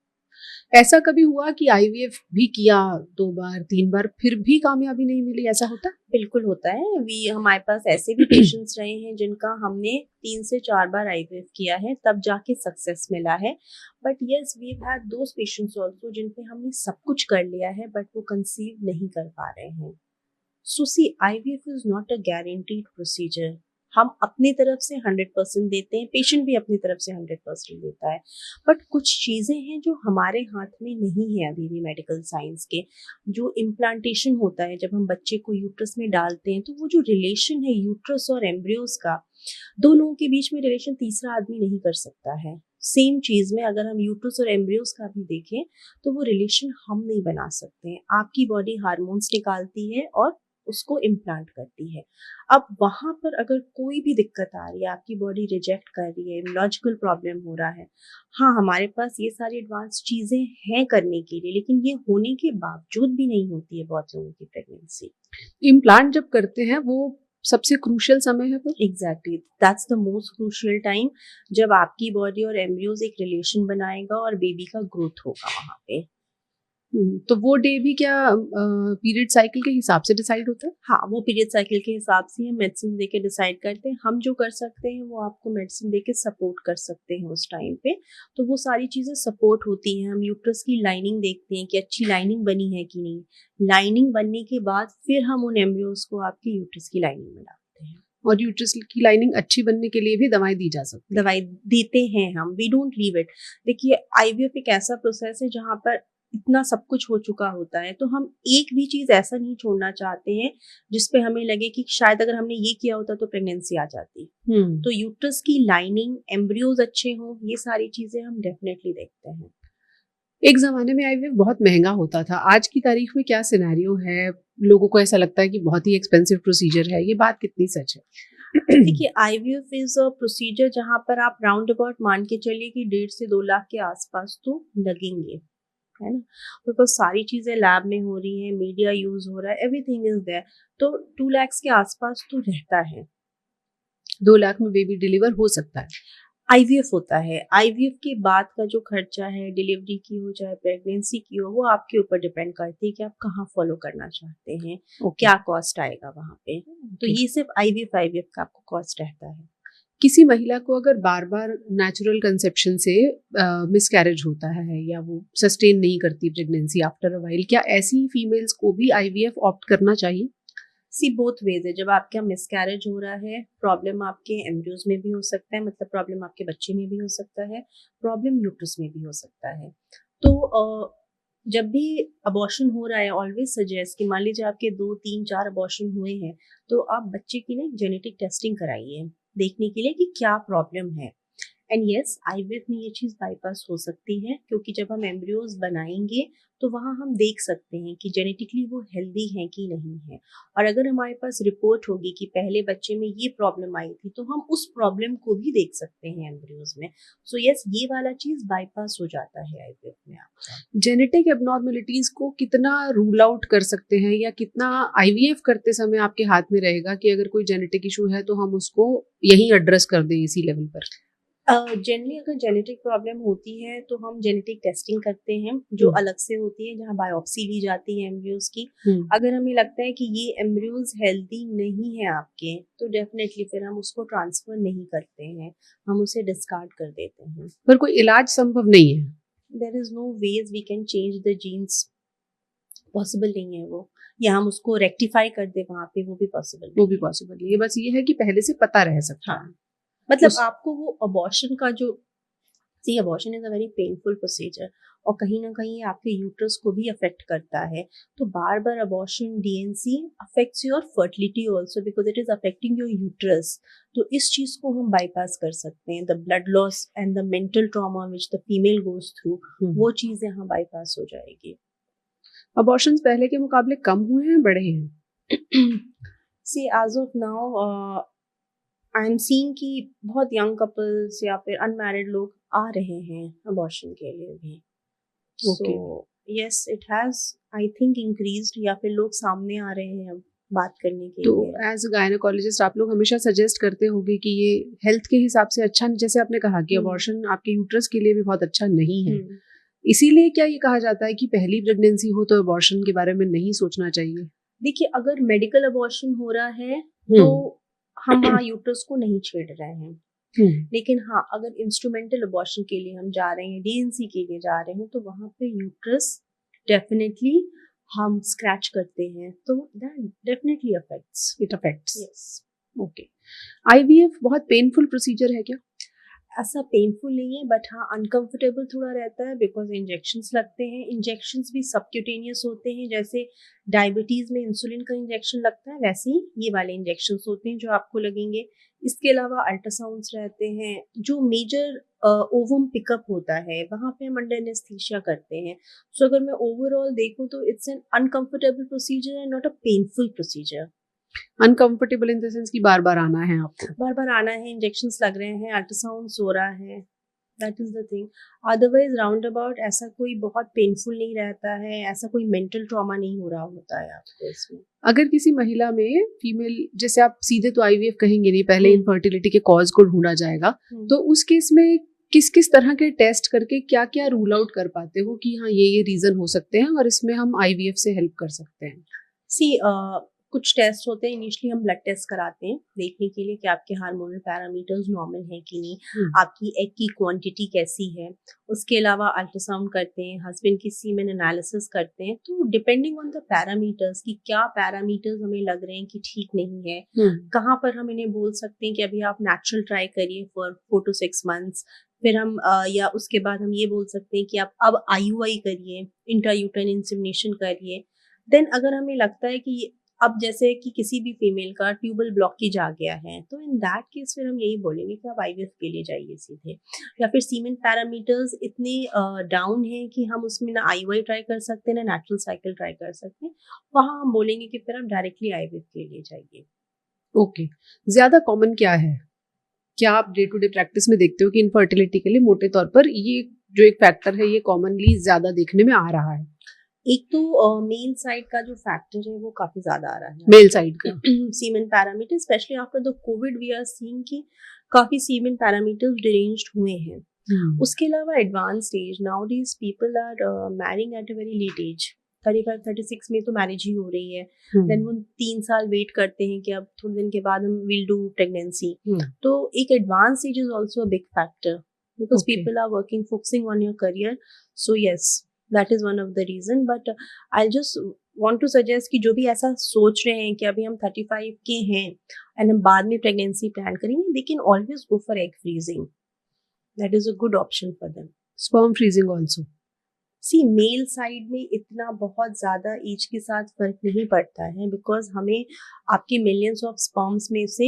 ऐसा कभी हुआ कि आईवीएफ भी किया 2 बार 3 बार फिर भी कामयाबी नहीं मिली, ऐसा होता? बिल्कुल होता है। हमारे पास ऐसे भी पेशेंट्स रहे हैं जिनका हमने 3 से 4 बार आईवीएफ किया है तब जाके सक्सेस मिला है। But yes, we had those patients also जिन पे हमने सब कुछ कर लिया है बट वो कंसीव नहीं कर पा रहे हैं। So see, IVF is not a guaranteed procedure. हम अपनी तरफ से 100% देते हैं, पेशेंट भी अपनी तरफ से 100% देता है, बट कुछ चीज़ें हैं जो हमारे हाथ में नहीं है अभी भी मेडिकल साइंस के। जो इम्प्लांटेशन होता है जब हम बच्चे को यूट्रस में डालते हैं, तो वो जो रिलेशन है यूट्रस और एम्ब्रियोज का, दो लोगों के बीच में रिलेशन तीसरा आदमी नहीं कर सकता है। सेम चीज में अगर हम यूट्रस और एम्ब्रियोज का भी देखें तो वो रिलेशन हम नहीं बना सकते हैं। आपकी बॉडी हार्मोन्स निकालती है और उसको इम्प्लांट करती है। अब वहां पर अगर कोई भी दिक्कत आ रही है, आपकी बॉडी रिजेक्ट कर रही है, इम्यूनोलॉजिकल प्रॉब्लम हो रहा है, हाँ हमारे पास ये सारी एडवांस चीजें हैं करने के लिए, लेकिन ये होने के बावजूद भी नहीं होती है बहुत लोगों की प्रेगनेंसी। इम्प्लांट जब करते हैं वो सबसे क्रूशियल समय है फिर? Exactly, that's the most crucial time, जब आपकी बॉडी और एम्ब्रियोज एक रिलेशन बनाएगा और बेबी का ग्रोथ होगा वहां पे। तो वो डे भी क्या पीरियड साइकिल के हिसाब से डिसाइड होता है? हाँ, वो पीरियड साइकिल के हिसाब से हम मेडिसिन देके डिसाइड करते हैं। हम जो कर सकते हैं वो आपको मेडिसिन देके सपोर्ट कर सकते हैं उस टाइम पे। तो वो सारी चीज़ें सपोर्ट होती हैं। हम यूट्रस की लाइनिंग देखते हैं कि अच्छी लाइनिंग बनी है कि नहीं। लाइनिंग बनने के बाद फिर हम उन एम्ब्रियोज को आपके यूट्रस की लाइनिंग में डालते हैं। और यूट्रस की लाइनिंग अच्छी बनने के लिए भी दवाई दी जा सकती है? दवाई देते हैं हम, वी डोंट लीव इट। देखिए, आईवीएफ एक ऐसा प्रोसेस है जहाँ पर इतना सब कुछ हो चुका होता है, तो हम एक भी चीज ऐसा नहीं छोड़ना चाहते हैं जिसपे हमें लगे कि शायद अगर हमने ये किया होता तो प्रेगनेंसी आ जाती। तो यूट्रस की लाइनिंग, एम्ब्रियोज अच्छे हों, ये सारी चीजें हम डेफिनेटली देखते हैं। एक जमाने में आईवीएफ बहुत महंगा होता था, आज की तारीख में क्या सिनेरियो है? लोगों को ऐसा लगता है कि बहुत ही एक्सपेंसिव प्रोसीजर है, ये बात कितनी सच है? देखिए, आईवीएफ इज अ प्रोसीजर जहाँ पर आप राउंड अबाउट मान के चलिए कि 1.5 से 2 लाख के आसपास तो लगेंगे, है ना? बिकॉज सारी चीजें लैब में हो रही हैं, मीडिया यूज हो रहा है, एवरीथिंग इज देयर, तो 2 लाख के आसपास तो रहता है। 2 लाख में बेबी डिलीवर हो सकता है? आईवीएफ होता है। आईवीएफ के बाद का जो खर्चा है, डिलीवरी की हो चाहे प्रेगनेंसी की हो, वो आपके ऊपर डिपेंड करती है कि आप कहाँ फॉलो करना चाहते हैं, क्या कॉस्ट आएगा वहां पे। तो ये सिर्फ आईवीएफ का आपको कॉस्ट रहता है। किसी महिला को अगर बार बार नेचुरल कंसेप्शन से मिसकैरेज होता है या वो सस्टेन नहीं करती प्रेगनेंसी आफ्टर अ व्हाइल, क्या ऐसी फीमेल्स को भी आईवीएफ ऑप्ट करना चाहिए? सी बोथ वेज है। जब आपका मिसकैरेज हो रहा है, प्रॉब्लम आपके एम्ब्रियोज में भी हो सकता है, मतलब प्रॉब्लम आपके बच्चे में भी हो सकता है, प्रॉब्लम यूट्रस में भी हो सकता है। तो जब भी अबॉर्शन हो रहा है, ऑलवेज सजेस्ट कि मान लीजिए आपके 2, 3, 4 अबॉर्शन हुए हैं, तो आप बच्चे की ना जेनेटिक टेस्टिंग कराइए, देखने के लिए कि क्या प्रॉब्लम है। एंड यस, आईवीएफ में ये चीज़ बाईपास हो सकती है, क्योंकि जब हम एम्ब्रियोज बनाएंगे तो वहाँ हम देख सकते हैं कि जेनेटिकली वो हेल्दी हैं कि नहीं है। और अगर हमारे पास रिपोर्ट होगी कि पहले बच्चे में ये प्रॉब्लम आई थी, तो हम उस प्रॉब्लम को भी देख सकते हैं एम्ब्रियोज में। सो यस, ये वाला चीज़ बाईपास हो जाता है आईवीएफ में आपका। जेनेटिक एबनॉर्मलिटीज को कितना रूल आउट कर सकते हैं, या कितना आईवीएफ करते समय आपके हाथ में रहेगा कि अगर कोई जेनेटिक इशू है तो हम उसको यहीं एड्रेस कर दें इसी लेवल पर? जनरली अगर जेनेटिक प्रॉब्लम होती है तो हम जेनेटिक टेस्टिंग करते हैं, जो अलग से होती है, जहाँ बायोप्सी ली जाती है एम्ब्रियोज की। अगर हमें लगता है कि ये एम्ब्रियोज हेल्दी नहीं है आपके, तो डेफिनेटली फिर हम उसको ट्रांसफर नहीं करते हैं, हम उसे डिस्कार्ड कर देते हैं। पर कोई इलाज संभव नहीं है? There is no ways we can change the genes, possible नहीं है वो, या हम उसको रेक्टिफाई कर दे वहाँ पे, वो भी पॉसिबल वो भी पॉसिबल नहीं है, बस ये है कि पहले से पता रह सकता है। हाँ, मतलब आपको वो अबॉर्शन का जो, see abortion is a very painful procedure, और कहीं ना कहीं आपके यूट्रस को भी अफेक्ट करता है। तो बार बार abortion, DNC affects your fertility also, because it is affecting your uterus. तो इस चीज को हम बाईपास कर सकते हैं। The blood loss and the mental trauma which the female goes through, वो चीज यहाँ बाईपास हो जाएगी। अबॉर्शंस पहले के मुकाबले कम हुए हैं, बढ़े हैं? See as of now I am seeing कि बहुत यंग कपल्स या फिर अनमैरिड लोग आ रहे हैं अबॉर्शन के लिए भी। So yes, it has I think increased, या फिर लोग सामने आ रहे हैं अब बात करने के लिए। तो एज अ गायनेकोलॉजिस्ट आप लोग हमेशा सजेस्ट करते होंगे कि ये हेल्थ के हिसाब से अच्छा, जैसे आपने कहा कि अबॉर्शन आपके यूट्रस के लिए भी बहुत अच्छा नहीं है, इसीलिए क्या ये कहा जाता है कि पहली प्रेगनेंसी हो तो अबॉर्शन के बारे में नहीं सोचना चाहिए? देखिए, अगर मेडिकल अबॉर्शन हो रहा है तो हम वहाँ यूट्रस को नहीं छेड़ रहे हैं। लेकिन हाँ, अगर इंस्ट्रूमेंटल अबॉर्शन के लिए हम जा रहे हैं, डीएनसी के लिए जा रहे हैं, तो वहां पे यूट्रस डेफिनेटली हम स्क्रैच करते हैं, तो that definitely affects, it affects. Yes. Okay. IVF बहुत पेनफुल प्रोसीजर है क्या? ऐसा पेनफुल नहीं है, बट हाँ अनकंफर्टेबल थोड़ा रहता है बिकॉज इंजेक्शंस लगते हैं। इंजेक्शंस भी सबक्यूटेनियस होते हैं, जैसे डायबिटीज़ में इंसुलिन का इंजेक्शन लगता है वैसे ही ये वाले इंजेक्शंस होते हैं जो आपको लगेंगे। इसके अलावा अल्ट्रासाउंड्स रहते हैं। जो मेजर ओवम पिकअप होता है वहाँ पे हम अंडर एनेस्थीसिया करते हैं। सो अगर मैं ओवरऑल देखूँ तो it's an uncomfortable procedure and not a painful procedure. Uncomfortable in the sense कि बार बार आना है आपको? बार बार आना है, इंजेक्शंस लग रहे हैं, अल्ट्रासाउंड्स हो रहा है, that is the thing. Otherwise round about ऐसा कोई बहुत पेनफुल नहीं रहता है, ऐसा कोई मेंटल ट्रॉमा नहीं हो रहा होता है आपको इसमें। अगर किसी महिला में फीमेल, जैसे आप सीधे तो आईवीएफ कहेंगे नहीं, पहले हम्म। इनफर्टिलिटी के कॉज को ढूंढा जाएगा, तो उस केस में किस किस तरह के टेस्ट करके क्या क्या रूल आउट कर पाते हो कि हाँ ये रीजन हो सकते हैं और इसमें हम आईवीएफ से हेल्प कर सकते हैं? सी कुछ टेस्ट होते हैं। इनिशियली हम ब्लड टेस्ट कराते हैं देखने के लिए कि आपके हार्मोनल पैरामीटर्स नॉर्मल हैं कि नहीं, आपकी एग की क्वांटिटी कैसी है। उसके अलावा अल्ट्रासाउंड करते हैं, हस्बैंड की सीमेन एनालिसिस करते हैं। तो डिपेंडिंग ऑन द पैरामीटर्स कि क्या पैरामीटर्स हमें लग रहे हैं कि ठीक नहीं है, कहाँ पर हम इन्हें बोल सकते हैं कि अभी आप नेचुरल ट्राई करिए फॉर 4 to 6 months। फिर हम या उसके बाद हम ये बोल सकते हैं कि आप अब आईयूआई करिए, इंट्रायूटराइन इंसेमिनेशन करिए। देन अगर हमें लगता है कि अब जैसे कि किसी भी फीमेल का ट्यूबल ब्लॉकेज आ गया है, तो इन दैट केस फिर हम यही बोलेंगे कि आप आईवीएफ के लिए जाइए सीधे। या फिर सीमेन पैरामीटर्स इतने डाउन हैं कि हम उसमें ना आईयूआई ट्राई कर सकते हैं ना नेचुरल साइकिल ट्राई कर सकते हैं, वहाँ हम बोलेंगे कि फिर आप डायरेक्टली आईवीएफ के लिए जाइए। ओके। ज्यादा कॉमन क्या है? क्या आप डे टू डे प्रैक्टिस में देखते हो कि इनफर्टिलिटी के लिए मोटे तौर पर ये जो एक फैक्टर है ये कॉमनली ज्यादा देखने में आ रहा है? एक तो मेल साइड का जो फैक्टर है वो काफी ज्यादा आ रहा है, मेल साइड का। Semen parameter specially after the COVID we are seeing कि काफी सीमेन पैरामीटर्स डिरेंज्ड हुए हैं। उसके अलावा advance stage now these people are marrying at a very late age. 35-36 में तो मैरिज ही हो रही है। देन वो 3 साल वेट करते हैं कि अब थोड़े दिन के बाद हम विल डू प्रेगनेंसी। तो एक advance stage is also a big factor because Okay. People are working focusing on your career. So yes, that is one of the reason. But I just want to suggest कि जो भी ऐसा सोच रहे हैं कि अभी हम 35 के हैं एंड हम बाद में प्रेगनेंसी प्लान करेंगे, they can always go for egg freezing. That is a good option for them. Sperm freezing also. C male side में इतना बहुत ज्यादा एज के साथ फर्क नहीं पड़ता है बिकॉज हमें आपके मिलियंस ऑफ स्पर्म्स में से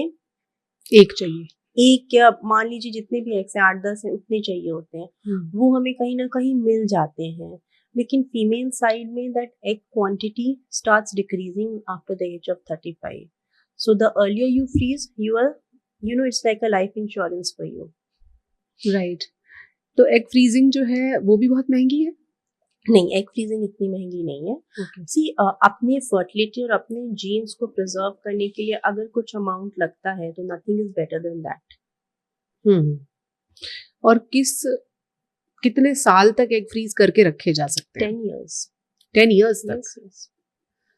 एक चाहिए। एक या मान लीजिए जितने भी एग्स हैं 8-10 हैं उतने चाहिए होते हैं, वो हमें कहीं ना कहीं मिल जाते हैं। लेकिन फीमेल साइड में that egg quantity starts decreasing after the age of 35। So the earlier you freeze you know it's like a life insurance for you. Right. तो एग फ्रीजिंग जो है वो भी बहुत महंगी है? नहीं, एग फ्रीजिंग इतनी महंगी नहीं है। सी अपने फर्टिलिटी और अपने जीन्स को प्रिजर्व करने के लिए अगर कुछ अमाउंट लगता है तो nothing is better than that. और कितने साल तक एग फ्रीज करके रखे जा सकते हैं? 10 years. 10 years तक? Yes, yes.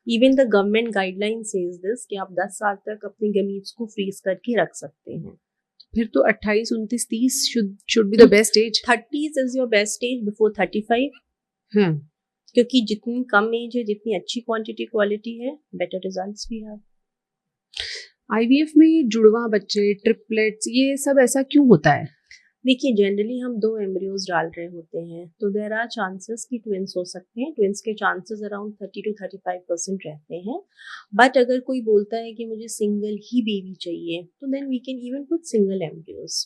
Even the government guideline says this कि आप 10 साल तक अपने गमीट्स को फ्रीज करके रख सकते हैं। फिर तो 28, 29, 30 should be the best age. 30s is your best age before 35. क्योंकि जितनी कम एज है जितनी अच्छी क्वांटिटी क्वालिटी है बेटर रिजल्ट्स भी है। आईवीएफ में ये जुड़वा बच्चे, ट्रिपलेट्स, ये सब ऐसा क्यों होता है? देखिए जनरली हम 2 एम्ब्रियोज डाल रहे होते हैं तो देयर आर चांसेस कि ट्विंस हो सकते हैं। ट्विंस के चांसेस अराउंड 30 to 35% रहते हैं। बट अगर कोई बोलता है कि मुझे सिंगल ही बेबी चाहिए तो then we can even put single embryos.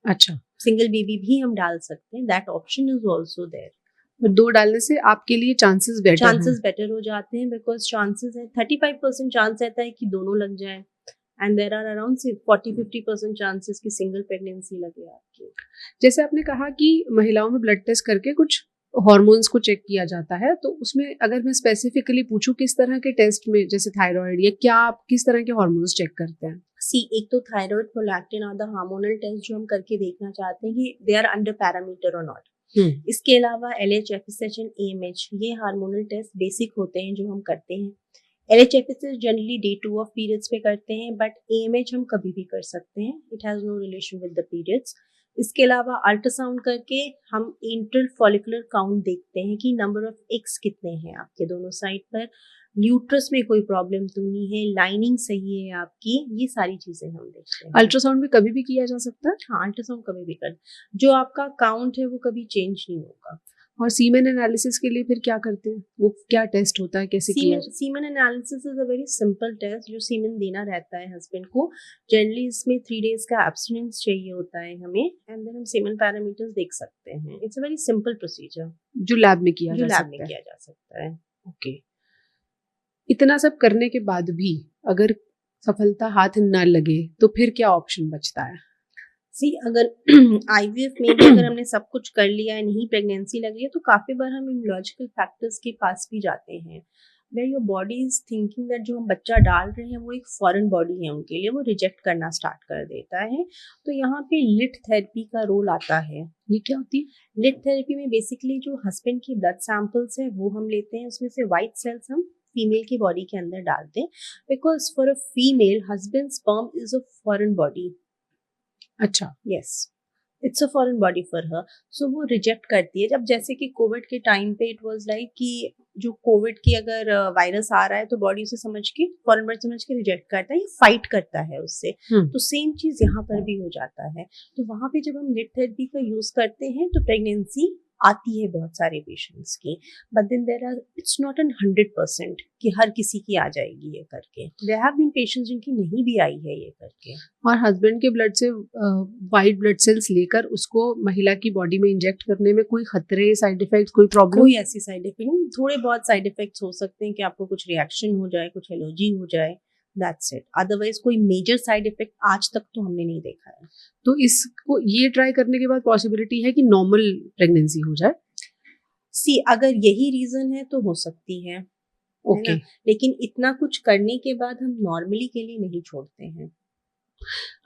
अच्छा, सिंगल बेबी भी हम डाल सकते हैं, that option is also there. 2 डालने से आपके लिए चांसेस बेटर हो जाते हैं बिकॉज चांसेस है 35% चांस रहता है कि दोनों लग जाए and there are around 40-50% chances कि सिंगल प्रेगनेंसी लगे आपकी। जैसे आपने कहा कि महिलाओं में ब्लड टेस्ट करके कुछ हार्मोन्स को चेक किया जाता है, तो उसमें अगर मैं स्पेसिफिकली पूछूं किस तरह के टेस्ट में, जैसे थायराइड या क्या, आप किस तरह के हार्मोन्स चेक करते हैं? एक तो थायराइड, प्रोलैक्टिन और द हार्मोनल टेस्ट जो हम करके देखना चाहते हैं कि दे आर अंडर पैरामीटर और नॉट। इसके अलावा LH, FSH एंड AMH ये हार्मोनल टेस्ट बेसिक होते हैं जो हम करते हैं। LH, FSH generally day 2 of periods पे करते हैं बट AMH हम कभी भी कर सकते हैं, it has no relation with the periods. इसके अलावा अल्ट्रासाउंड करके हम इंटर फॉलिकुलर काउंट देखते हैं कि नंबर ऑफ एग्स कितने हैं आपके दोनों साइड पर। यूट्रस में कोई प्रॉब्लम तो नहीं है, लाइनिंग सही है आपकी, ये सारी चीजें हम देखते हैं। अल्ट्रासाउंड भी कभी भी किया जा सकता है? हाँ, अल्ट्रासाउंड कभी भी कर, जो आपका काउंट है वो कभी चेंज नहीं होगा। और सीमेन एनालिसिस के लिए फिर क्या करते हैं? वो क्या टेस्ट होता है, कैसे किया जाता semen analysis is a very simple test जो सीमन देना रहता है हस्बैंड को। जनरली इसमें 3 डेज का एब्स्टिनेंस चाहिए होता है हमें, एंड देन हम सीमन पैरामीटर्स देख सकते हैं। It's a very simple procedure है? जो लैब में किया जो जा लैब में सकता है। किया जा सकता है। ओके। इतना सब करने के बाद भी अगर सफलता हाथ न लगे तो फिर क्या ऑप्शन बचता है? सी अगर आईवीएफ में भी अगर हमने सब कुछ कर लिया है, नहीं प्रेगनेंसी लग रही है, तो काफी बार हम इम्यूनोलॉजिकल फैक्टर्स के पास भी जाते हैं, where your body is thinking that जो हम बच्चा डाल रहे हैं वो एक फॉरेन बॉडी है उनके लिए, वो रिजेक्ट करना स्टार्ट कर देता है। तो यहाँ पे लिट थेरेपी का रोल आता है। ये क्या होती है? लिट थेरेपी में बेसिकली जो हस्बैंड की ब्लड सैंपल्स है वो हम लेते हैं, उसमें से वाइट सेल्स हम फीमेल की बॉडी के अंदर डालते हैं, because for a female husband sperm is a foreign body. अच्छा। Yes, it's a foreign body for her, so वो रिजेक्ट करती है। जब जैसे कि कोविड के टाइम पे इट वाज लाइक कि जो कोविड की अगर वायरस आ रहा है तो बॉडी उसे समझ के, फॉरेन बॉडी समझ के रिजेक्ट करता है या फाइट करता है उससे। तो सेम चीज यहाँ पर भी हो जाता है। तो वहां पे जब हम लिट थेरेपी का यूज करते हैं तो प्रेगनेंसी आती है बहुत सारे पेशेंट्स की, but then there are, it's not an 100% कि हर किसी की आ जाएगी ये करके। देयर हैव बीन पेशेंट्स जिनकी नहीं भी आई है ये करके। और हस्बैंड के ब्लड से वाइट ब्लड सेल्स लेकर उसको महिला की बॉडी में इंजेक्ट करने में कोई खतरे, साइड इफेक्ट्स, कोई प्रॉब्लम? कोई ऐसी साइड इफेक्ट नहीं, थोड़े बहुत साइड इफेक्ट्स हो सकते हैं कि आपको कुछ रिएक्शन हो जाए, कुछ एलर्जी हो जाए, दैट्स इट। अदरवाइज कोई मेजर साइड इफेक्ट आज तक तो हमने नहीं देखा है। तो इसको ये ट्राई करने के बाद पॉसिबिलिटी है कि नॉर्मल प्रेगनेंसी हो जाए? सी अगर यही रीजन है तो हो सकती है, ओके। लेकिन इतना कुछ करने के बाद हम नॉर्मली के लिए नहीं छोड़ते हैं।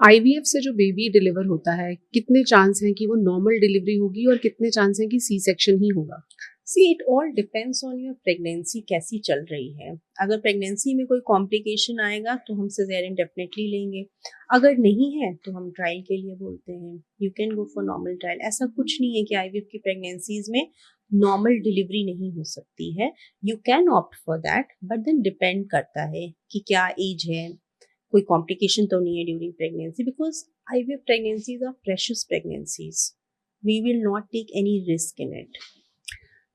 आईवीएफ से जो बेबी डिलीवर होता है, कितने चांस हैं कि वो नॉर्मल डिलीवरी होगी और कितने चांस हैं कि सी सेक्शन ही होगा? See it all depends on your pregnancy कैसी चल रही है। अगर प्रेगनेंसी में कोई कॉम्प्लिकेशन आएगा तो हम सिजेरियन डेफिनेटली लेंगे, अगर नहीं है तो हम ट्रायल के लिए बोलते हैं, you can go for normal trial. ऐसा कुछ नहीं है कि आईवीएफ की प्रेगनेंसीज में नॉर्मल डिलीवरी नहीं हो सकती है, you can opt for that, but then depend करता है कि क्या एज है, कोई कॉम्प्लिकेशन तो नहीं है during pregnancy, because IVF pregnancies are precious pregnancies, we will not take any risk in it.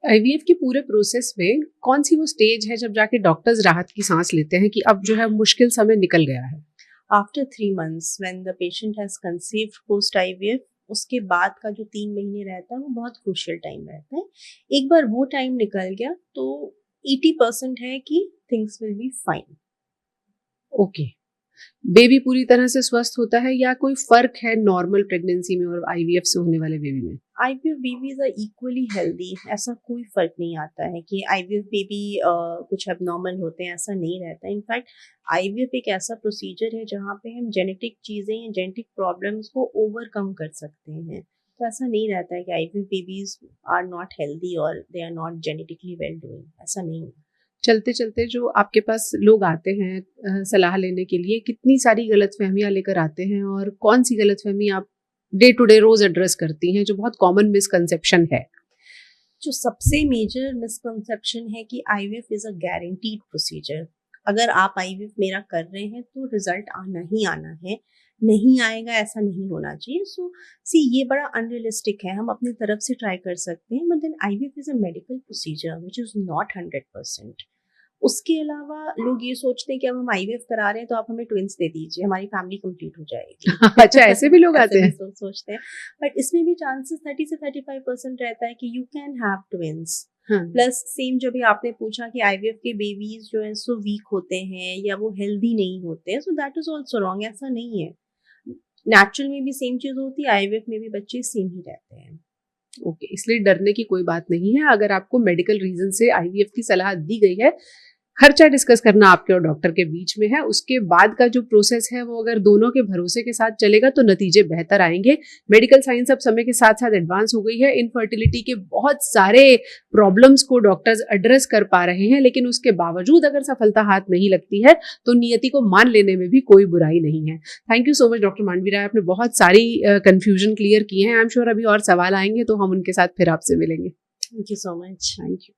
IVF के पूरे प्रोसेस में कौन सी वो स्टेज है जब जाके डॉक्टर्स राहत की सांस लेते हैं कि अब जो है मुश्किल समय निकल गया है? After 3 months when the patient has conceived post IVF, उसके बाद का जो 3 महीने रहता है वो बहुत क्रूशियल टाइम रहता है। एक बार वो टाइम निकल गया तो 80% है कि things will be fine. Okay. Baby पूरी तरह से स्वस्थ होता है या कोई फर्क है नॉर्मल प्रेगनेंसी में और आईवीएफ से होने वाले बेबी में? IVF babies are equally healthy, ऐसा कोई फर्क नहीं आता है कि आईवीएफ बेबी कुछ एबनॉर्मल होते हैं, ऐसा नहीं रहता। इनफैक्ट आईवीएफ एक ऐसा प्रोसीजर है जहाँ पे हम जेनेटिक चीज़ें या जेनेटिक प्रॉब्लम्स को ओवरकम कर सकते हैं। तो ऐसा नहीं रहता है कि IVF babies are not healthy और they are not genetically well doing, ऐसा नहीं है। चलते चलते जो आपके पास लोग आते हैं सलाह लेने के लिए, कितनी सारी गलतफहमियां लेकर आते हैं और कौन सी गलतफहमी आप डे टू डे रोज एड्रेस करती हैं जो बहुत कॉमन मिसकंसेप्शन है? जो सबसे मेजर मिसकंसेप्शन है कि IVF is a guaranteed procedure. अगर आप आईवीएफ मेरा कर रहे हैं तो रिजल्ट आना ही आना है, नहीं आएगा ऐसा नहीं होना चाहिए। सो सी ये बड़ा अनरियलिस्टिक है, हम अपनी तरफ से ट्राई कर सकते हैं, but then IVF is a medical procedure which is not 100%। उसके अलावा लोग ये सोचते हैं कि अब हम आईवीएफ करा रहे हैं तो आप हमें ट्विंस दे दीजिए, हमारी फैमिली कंप्लीट हो जाएगी। अच्छा, ऐसे भी लोग आते हैं? सोचते हैं, बट इसमें भी चांसेस 30 से 35% रहता है कि you can have twins. Plus same जो भी आपने पूछा कि आईवीएफ के बेबीज जो है सो वीक होते हैं या वो हेल्दी नहीं होते हैं, so that is also wrong, ऐसा नहीं है। नेचुरल में भी सेम चीज होती है, आईवीएफ में भी बच्चे सेम ही रहते हैं। ओके, इसलिए डरने की कोई बात नहीं है। अगर आपको मेडिकल रीजन से आईवीएफ की सलाह दी गई है, खर्चा डिस्कस करना आपके और डॉक्टर के बीच में है। उसके बाद का जो प्रोसेस है वो अगर दोनों के भरोसे के साथ चलेगा तो नतीजे बेहतर आएंगे। मेडिकल साइंस अब समय के साथ साथ एडवांस हो गई है। इनफर्टिलिटी के बहुत सारे प्रॉब्लम्स को डॉक्टर्स एड्रेस कर पा रहे हैं, लेकिन उसके बावजूद अगर सफलता हाथ नहीं लगती है तो नियति को मान लेने में भी कोई बुराई नहीं है। Thank you so much doctor मानवी राय, आपने बहुत सारी कन्फ्यूजन क्लियर किए हैं। आई एम श्योर अभी और सवाल आएंगे तो हम उनके साथ फिर आपसे मिलेंगे। Thank you so much. Thank you.